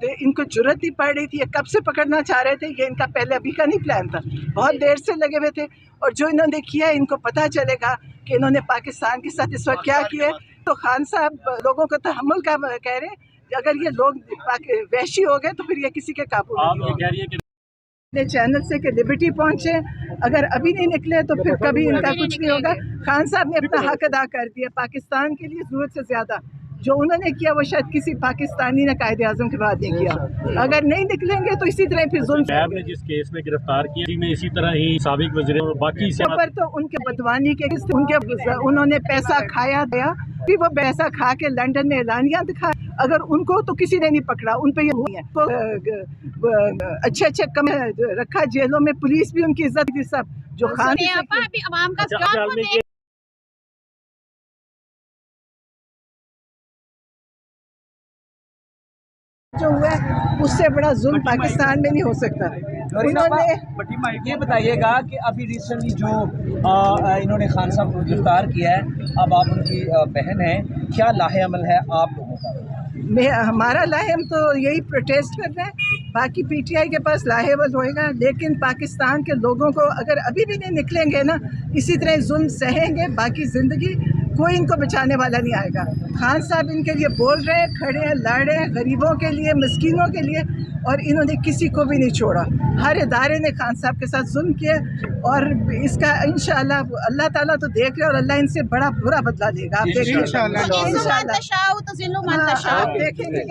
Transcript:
इनको जरूरत नहीं पड़ रही थी, ये कब से पकड़ना चाह रहे थे, ये इनका पहले अभी का नहीं प्लान था, बहुत देर से लगे हुए थे। और जो इन्होंने किया इनको पता चलेगा कि इन्होंने पाकिस्तान के साथ इस वक्त क्या किया। तो खान साहब लोगों को तहम्मुल का कह रहे हैं, अगर ये लोग वहशी हो गए तो फिर ये किसी के काबू में। चैनल से कि लिबर्टी पहुंचे, अगर अभी नहीं निकले तो फिर कभी इनका कुछ नहीं होगा। खान साहब ने अपना हक अदा कर दिया, पाकिस्तान के लिए जरूरत से ज्यादा जो उन्होंने किया वो शायद किसी पाकिस्तानी ने कायदे आज़म के बाद नहीं किया। अगर नहीं निकलेंगे तो इसी तरह फिर जुल्म ने जिस केस में गिरफ्तार किया में इसी तरह ही साबिक वज़ीर और बाकी पर तो उनके बदवानी के उन्होंने पैसा खाया गया, फिर वो पैसा खा के लंदन में एलानिया दिखा। अगर उनको तो किसी ने नहीं पकड़ा, उन पे ये हुई है तो अच्छे कम रखा जेलों में, पुलिस भी उनकी इज्जत थी सब जो खान जो हुआ है उससे बड़ा जुल्म पाकिस्तान में नहीं हो सकता। उन्होंने ये बताइएगा कि अभी रिसेंटली जो इन्होंने खान साहब को गिरफ्तार किया है, अब आप उनकी बहन हैं, क्या लाहे अमल है आप लोगों का? हमारा लाहेम तो यही प्रोटेस्ट कर रहे हैं, बाकी पीटीआई के पास लाहेवल होएगा, लेकिन पाकिस्तान के लोगों को अगर अभी भी नहीं निकलेंगे ना, इसी तरह जुल्म सहेंगे बाकी ज़िंदगी, कोई इनको बचाने वाला नहीं आएगा। खान साहब इनके लिए बोल रहे हैं, खड़े हैं, लड़ रहे हैं, गरीबों के लिए, मिस्कीनों के लिए, और इन्होंने किसी को भी नहीं छोड़ा। हर इदारे ने खान साहब के साथ जुल्म किया, और इसका इंशाअल्लाह अल्लाह ताला तो देख रहे हैं, और अल्लाह इनसे बड़ा बुरा बदला लेगा। आप देखेंगे इंशाअल्लाह, आप देखेंगे।